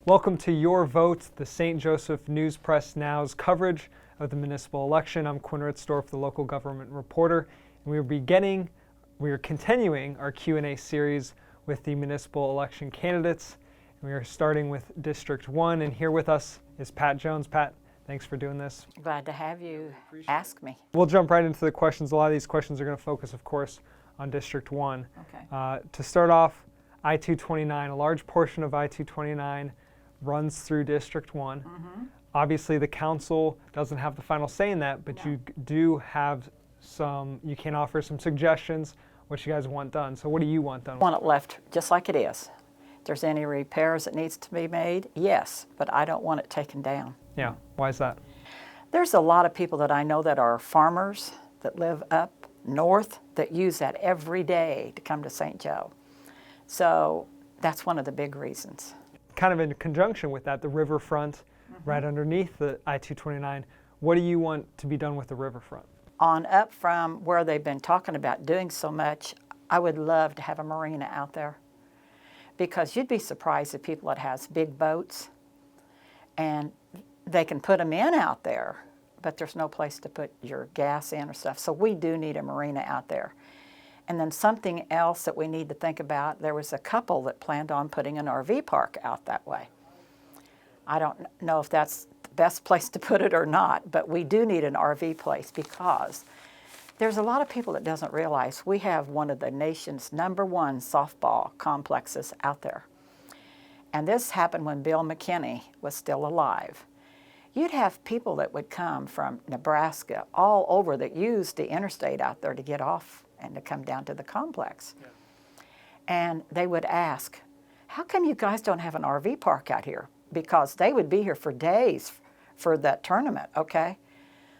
Welcome to Your Vote, the St. Joseph News Press Now's coverage of the municipal election. I'm Quinn Ritzdorf, the local government reporter, and we are continuing our Q&A series with the municipal election candidates. And we are starting with District 1, and here with us is Pat Jones. Pat, thanks for doing this. Glad to have you ask me. We'll jump right into the questions. A lot of these questions are going to focus, of course, on District 1. Okay. To start off, I-229, a large portion of I-229 runs through District 1. Mm-hmm. Obviously, the council doesn't have the final say in that, but you do have you can offer some suggestions what you guys want done. So what do you want done? I want it left just like it is. If there's any repairs that needs to be made, yes, but I don't want it taken down. Yeah, why is that? There's a lot of people that I know that are farmers that live up north that use that every day to come to St. Joe. So that's one of the big reasons. Kind of in conjunction with that, the Riverfront, right underneath the I-229, what do you want to be done with the Riverfront? On up from where they've been talking about doing so much, I would love to have a marina out there, because you'd be surprised at people that has big boats and they can put them in out there, but there's no place to put your gas in or stuff. So we do need a marina out there. And then something else that we need to think about, there was a couple that planned on putting an RV park out that way. I don't know if that's the best place to put it or not, but we do need an RV place, because there's a lot of people that doesn't realize we have one of the nation's #1 softball complexes out there. And this happened when Bill McKinney was still alive. You'd have people that would come from Nebraska, all over, that used the interstate out there to get off and to come down to the complex. Yeah. And they would ask, how come you guys don't have an RV park out here? Because they would be here for days for that tournament, okay?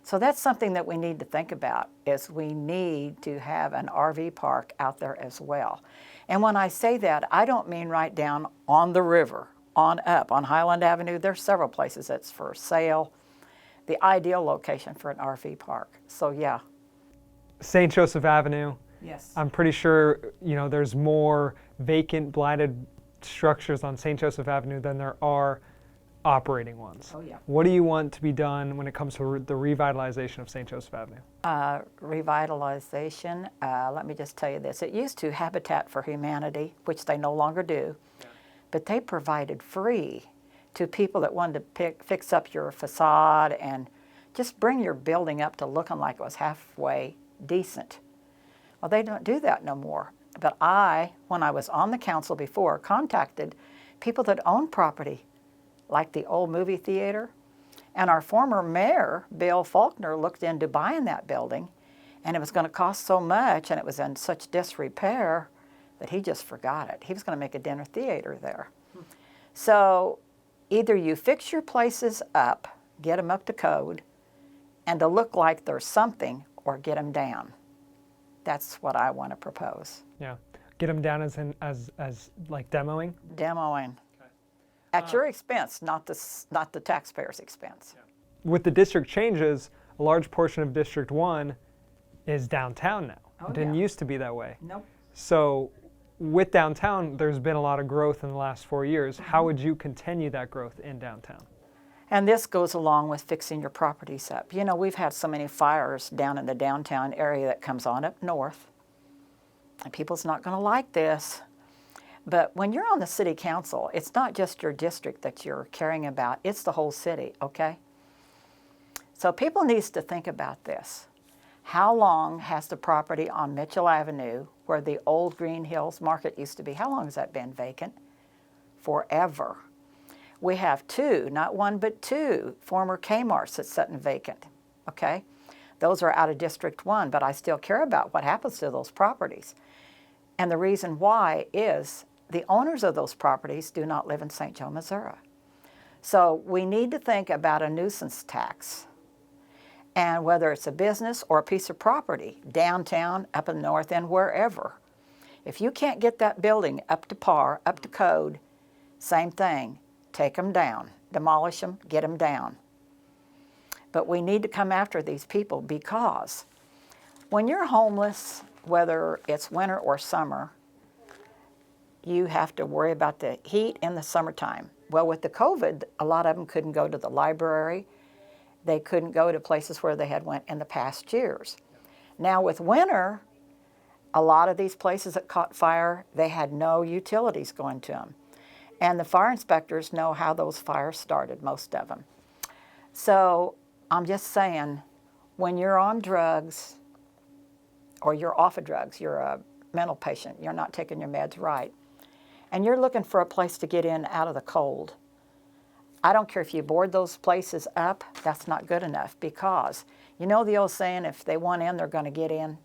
So that's something that we need to think about, is we need to have an RV park out there as well. And when I say that, I don't mean right down on the river, on up, on Highland Avenue. There's several places that's for sale. The ideal location for an RV park. So yeah. St. Joseph Avenue. Yes. I'm pretty sure, there's more vacant, blighted structures on St. Joseph Avenue than there are operating ones. Oh yeah. What do you want to be done when it comes to the revitalization of St. Joseph Avenue? Revitalization, let me just tell you this. It used to Habitat for Humanity, which they no longer do, but they provided free to people that wanted to fix up your facade and just bring your building up to looking like it was halfway decent. Well, they don't do that no more. But when I was on the council before, contacted people that own property, like the old movie theater. And our former mayor, Bill Faulkner, looked into buying that building, and it was going to cost so much, and it was in such disrepair that he just forgot it. He was going to make a dinner theater there. So either you fix your places up, get them up to code, and to look like there's something, or get them down. That's what I want to propose. Yeah, get them down as like demoing? Demoing. Okay. At your expense, not the taxpayer's expense. Yeah. With the district changes, a large portion of District 1 is downtown now. Oh, it didn't used to be that way. Nope. So with downtown, there's been a lot of growth in the last 4 years. Mm-hmm. How would you continue that growth in downtown? And this goes along with fixing your properties up. We've had so many fires down in the downtown area that comes on up north. And people's not going to like this. But when you're on the city council, it's not just your district that you're caring about. It's the whole city, okay? So people need to think about this. How long has the property on Mitchell Avenue, where the old Green Hills Market used to be, how long has that been vacant? Forever. We have 2, not 1, but 2 former Kmarts that's sitting vacant, okay? Those are out of District 1, but I still care about what happens to those properties. And the reason why is the owners of those properties do not live in St. Joe, Missouri. So we need to think about a nuisance tax. And whether it's a business or a piece of property, downtown, up in the north end, wherever, if you can't get that building up to par, up to code, same thing. Take them down, demolish them, get them down. But we need to come after these people, because when you're homeless, whether it's winter or summer, you have to worry about the heat in the summertime. Well, with the COVID, a lot of them couldn't go to the library. They couldn't go to places where they had went in the past years. Now with winter, a lot of these places that caught fire, they had no utilities going to them. And the fire inspectors know how those fires started, most of them. So I'm just saying, when you're on drugs, or you're off of drugs, you're a mental patient, you're not taking your meds right, and you're looking for a place to get in out of the cold, I don't care if you board those places up, that's not good enough, because you know the old saying, if they want in, they're going to get in.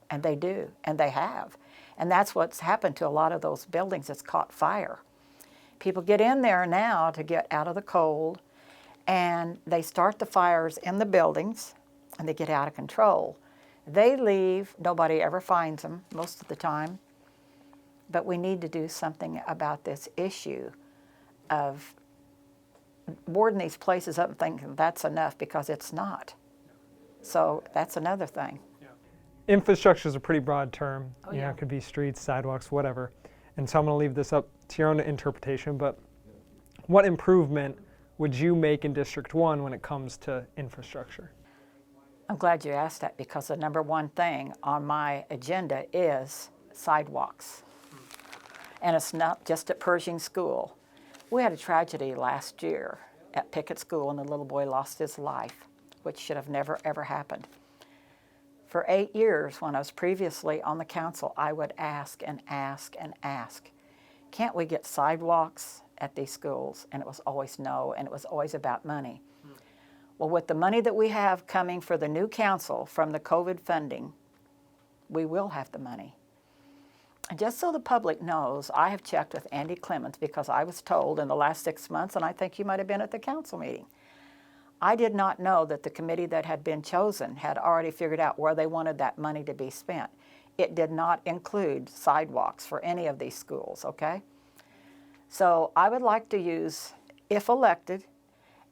And they do, and they have. And that's what's happened to a lot of those buildings that's caught fire. People get in there now to get out of the cold, and they start the fires in the buildings, and they get out of control. They leave, nobody ever finds them most of the time, but we need to do something about this issue of boarding these places up and thinking that's enough, because it's not. So that's another thing. Infrastructure is a pretty broad term. Oh, You know, yeah. it could be streets, sidewalks, whatever. And so I'm going to leave this up to your own interpretation, but what improvement would you make in District 1 when it comes to infrastructure? I'm glad you asked that, because the number one thing on my agenda is sidewalks. And it's not just at Pershing School. We had a tragedy last year at Pickett School, and the little boy lost his life, which should have never, ever happened. For 8 years, when I was previously on the council, I would ask and ask and ask, can't we get sidewalks at these schools? And it was always no, and it was always about money. Well, with the money that we have coming for the new council from the COVID funding, we will have the money. And just so the public knows, I have checked with Andy Clements, because I was told in the last 6 months, and I think you might have been at the council meeting, I did not know that the committee that had been chosen had already figured out where they wanted that money to be spent. It did not include sidewalks for any of these schools, okay? So I would like to use, if elected,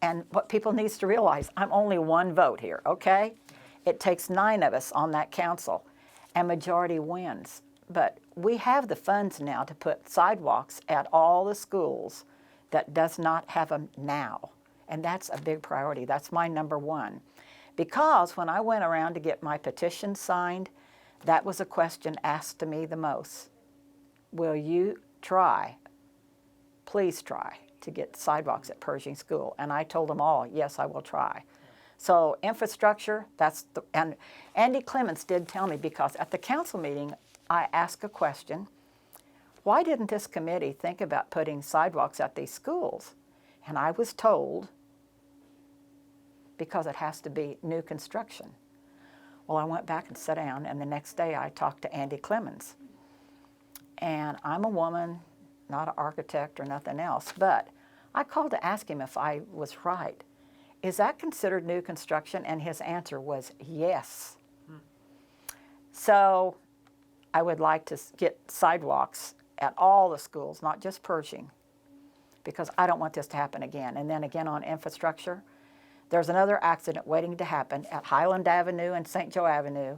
and what people need to realize, I'm only one vote here, okay? It takes 9 of us on that council, and majority wins. But we have the funds now to put sidewalks at all the schools that does not have them now. And that's a big priority. That's my number one. Because when I went around to get my petition signed, that was a question asked to me the most. Will you try, please try, to get sidewalks at Pershing School? And I told them all, yes, I will try. So infrastructure, and Andy Clements did tell me, because at the council meeting, I asked a question, why didn't this committee think about putting sidewalks at these schools? And I was told, because it has to be new construction. Well, I went back and sat down, and the next day I talked to Andy Clements. And I'm a woman, not an architect or nothing else, but I called to ask him if I was right. Is that considered new construction? And his answer was yes. So I would like to get sidewalks at all the schools, not just Pershing, because I don't want this to happen again. And then again on infrastructure, there's another accident waiting to happen at Highland Avenue and St. Joe Avenue,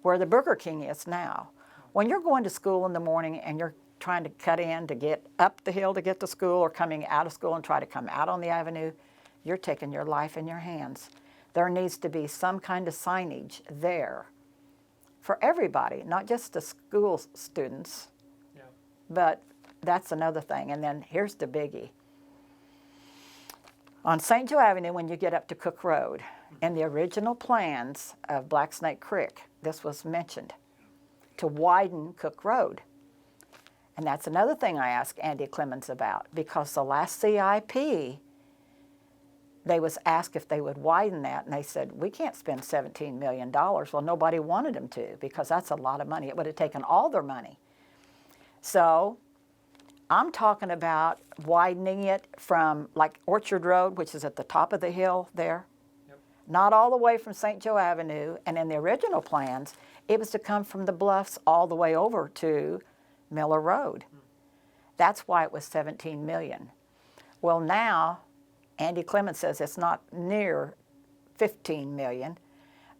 where the Burger King is now. When you're going to school in the morning and you're trying to cut in to get up the hill to get to school, or coming out of school and try to come out on the avenue, you're taking your life in your hands. There needs to be some kind of signage there for everybody, not just the school students, but that's another thing. And then here's the biggie. On St. Joe Avenue, when you get up to Cook Road, in the original plans of Black Snake Creek, this was mentioned, to widen Cook Road. And that's another thing I asked Andy Clements about, because the last CIP, they was asked if they would widen that, and they said, we can't spend $17 million. Well, nobody wanted them to, because that's a lot of money. It would have taken all their money. So I'm talking about widening it from like Orchard Road, which is at the top of the hill there, not all the way from St. Joe Avenue. And in the original plans, it was to come from the bluffs all the way over to Miller Road. That's why it was 17 million. Well, now Andy Clements says it's not near 15 million,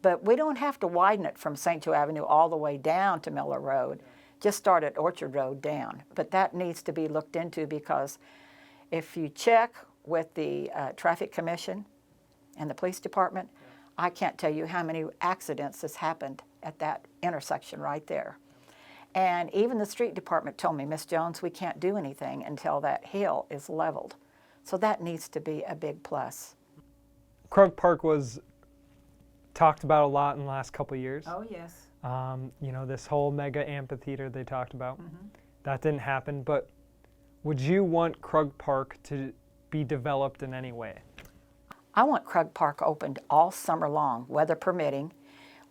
but we don't have to widen it from St. Joe Avenue all the way down to Miller Road. Just start at Orchard Road down. But that needs to be looked into, because If you check with the traffic commission and the police department, I can't tell you how many accidents has happened at that intersection right there. And even the street department told me, Miss Jones, we can't do anything until that hill is leveled. So that needs to be a big plus. Krug Park was talked about a lot in the last couple of years. Oh, yes. You know, this whole mega amphitheater they talked about. That didn't happen, but would you want Krug Park to be developed in any way? I want Krug Park opened all summer long, weather permitting.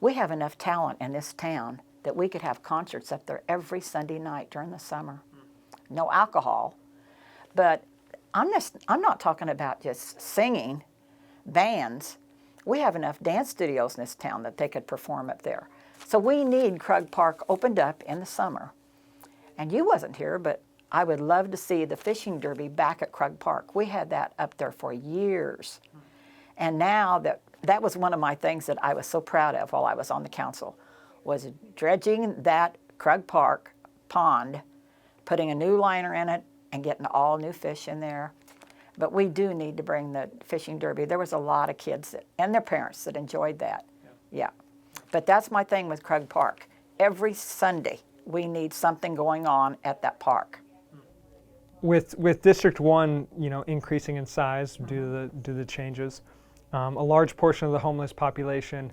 We have enough talent in this town that we could have concerts up there every Sunday night during the summer. No alcohol, but I'm not talking about just singing, bands. We have enough dance studios in this town that they could perform up there. So we need Krug Park opened up in the summer. And you wasn't here, but I would love to see the fishing derby back at Krug Park. We had that up there for years. And now that was one of my things that I was so proud of while I was on the council, was dredging that Krug Park pond, putting a new liner in it, and getting all new fish in there. But we do need to bring the fishing derby. There was a lot of kids and their parents that enjoyed that. Yeah. But that's my thing with Krug Park. Every Sunday, we need something going on at that park. With District 1, you know, increasing in size due to the changes, a large portion of the homeless population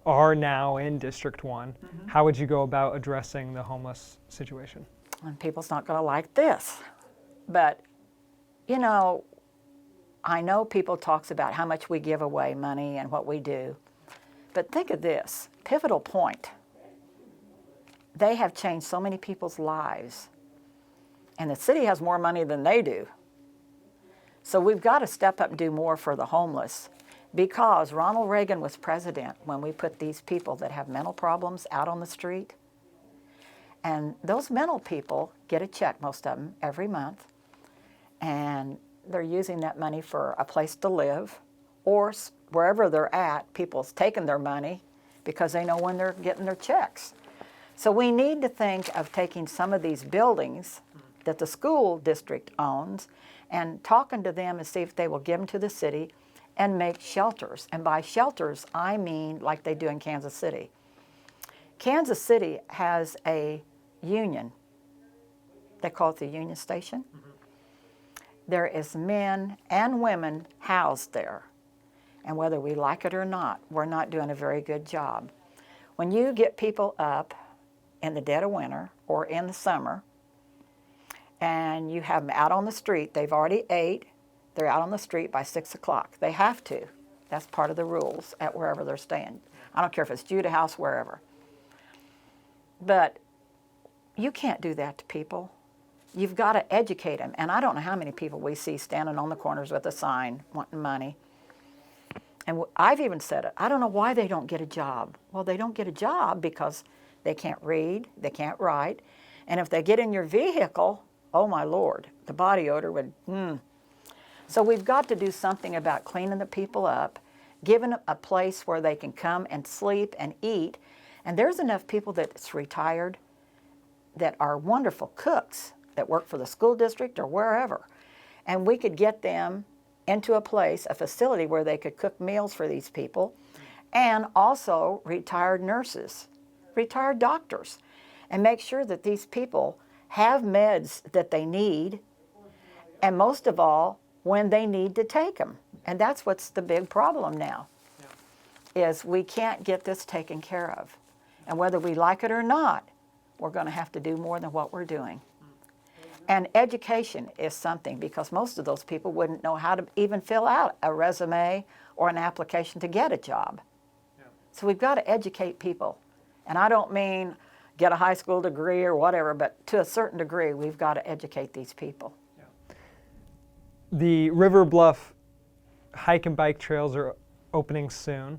are now in District 1. How would you go about addressing the homeless situation? And people's not going to like this. But, you know, I know people talks about how much we give away money and what we do. But think of this, Pivotal Point. They have changed so many people's lives. And the city has more money than they do. So we've got to step up and do more for the homeless, because Ronald Reagan was president when we put these people that have mental problems out on the street. And those mental people get a check, most of them, every month. And they're using that money for a place to live, or wherever they're at, people's taking their money because they know when they're getting their checks. So we need to think of taking some of these buildings that the school district owns and talking to them and see if they will give them to the city and make shelters. And by shelters, I mean like they do in Kansas City. Kansas City has a union. They call it the Union Station. There is men and women housed there. And whether we like it or not, we're not doing a very good job. When you get people up in the dead of winter or in the summer, and you have them out on the street, they've already ate, they're out on the street by 6 o'clock. They have to. That's part of the rules at wherever they're staying. I don't care if it's Judah House, wherever. But you can't do that to people. You've got to educate them. And I don't know how many people we see standing on the corners with a sign wanting money. And I've even said it, I don't know why they don't get a job. Well, they don't get a job because they can't read, they can't write. And if they get in your vehicle, oh my Lord, the body odor would, So we've got to do something about cleaning the people up, giving them a place where they can come and sleep and eat. And there's enough people that's retired that are wonderful cooks that work for the school district or wherever. And we could get them into a place, a facility where they could cook meals for these people, and also retired nurses, retired doctors, and make sure that these people have meds that they need, and most of all, when they need to take them. And that's what's the big problem now, is we can't get this taken care of. And whether we like it or not, we're going to have to do more than what we're doing. And education is something, because most of those people wouldn't know how to even fill out a resume or an application to get a job. So we've got to educate people. And I don't mean get a high school degree or whatever, but to a certain degree, we've got to educate these people. The River Bluff hike and bike trails are opening soon.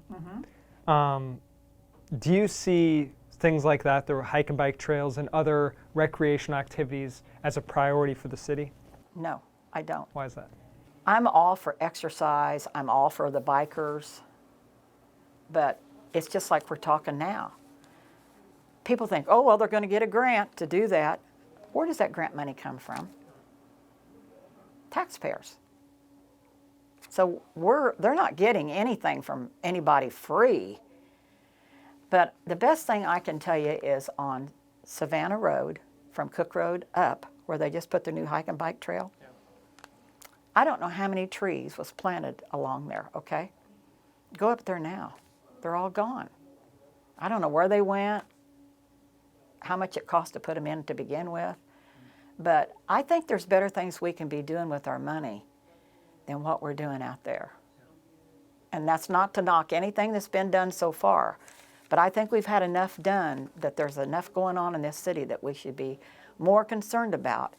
Do you see things like that, the hike and bike trails and other recreational activities, as a priority for the city? No, I don't. Why is that? I'm all for exercise. I'm all for the bikers. But it's just like we're talking now. People think, oh, well, they're going to get a grant to do that. Where does that grant money come from? taxpayers. So they're not getting anything from anybody free. But the best thing I can tell you is on Savannah Road, from Cook Road up, where they just put the new hike and bike trail. Yeah. I don't know how many trees was planted along there, okay? Go up there now. They're all gone. I don't know where they went, how much it cost to put them in to begin with, but I think there's better things we can be doing with our money than what we're doing out there. And that's not to knock anything that's been done so far, but I think we've had enough done that there's enough going on in this city that we should be more concerned about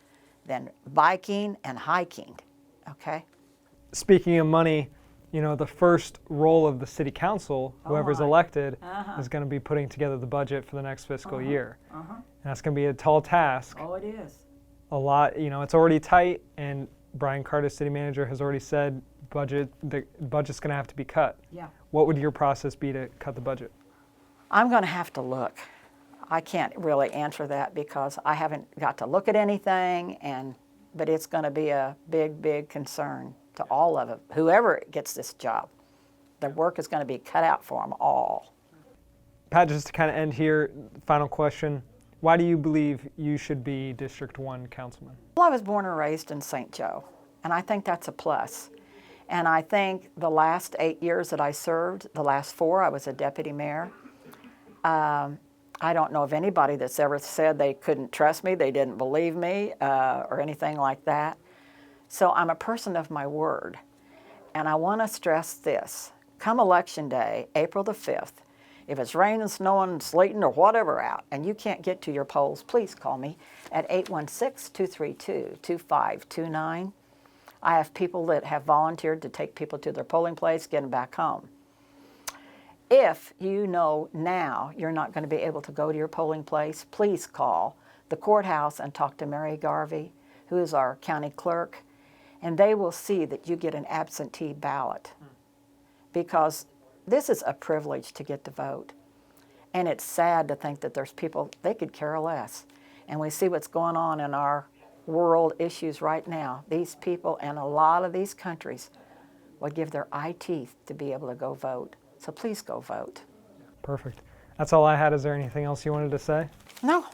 than biking and hiking, okay? Speaking of money, you know, the first role of the city council, whoever's elected, is going to be putting together the budget for the next fiscal year. And that's going to be a tall task. Oh, it is. A lot, you know, it's already tight, and Brian Carter, city manager, has already said the budget's going to have to be cut. Yeah. What would your process be to cut the budget? I'm going to have to look. I can't really answer that because I haven't got to look at anything, but it's going to be a big, big concern to all of it. Whoever gets this job, the work is going to be cut out for them all. Pat, just to kind of end here, final question. Why do you believe you should be District 1 councilman? Well, I was born and raised in St. Joe, and I think that's a plus. And I think the last 8 years that I served, the last 4, I was a deputy mayor. I don't know of anybody that's ever said they couldn't trust me, they didn't believe me, or anything like that. So I'm a person of my word. And I want to stress this. Come election day, April the 5th, if it's raining, snowing, sleeting, or whatever out, and you can't get to your polls, please call me at 816-232-2529. I have people that have volunteered to take people to their polling place, get them back home. If you know now you're not going to be able to go to your polling place, please call the courthouse and talk to Mary Garvey, who is our county clerk, and they will see that you get an absentee ballot. Because this is a privilege to get to vote. And it's sad to think that there's people, they could care less. And we see what's going on in our world issues right now. These people in a lot of these countries would give their eye teeth to be able to go vote. So please go vote. Perfect. That's all I had. Is there anything else you wanted to say? No.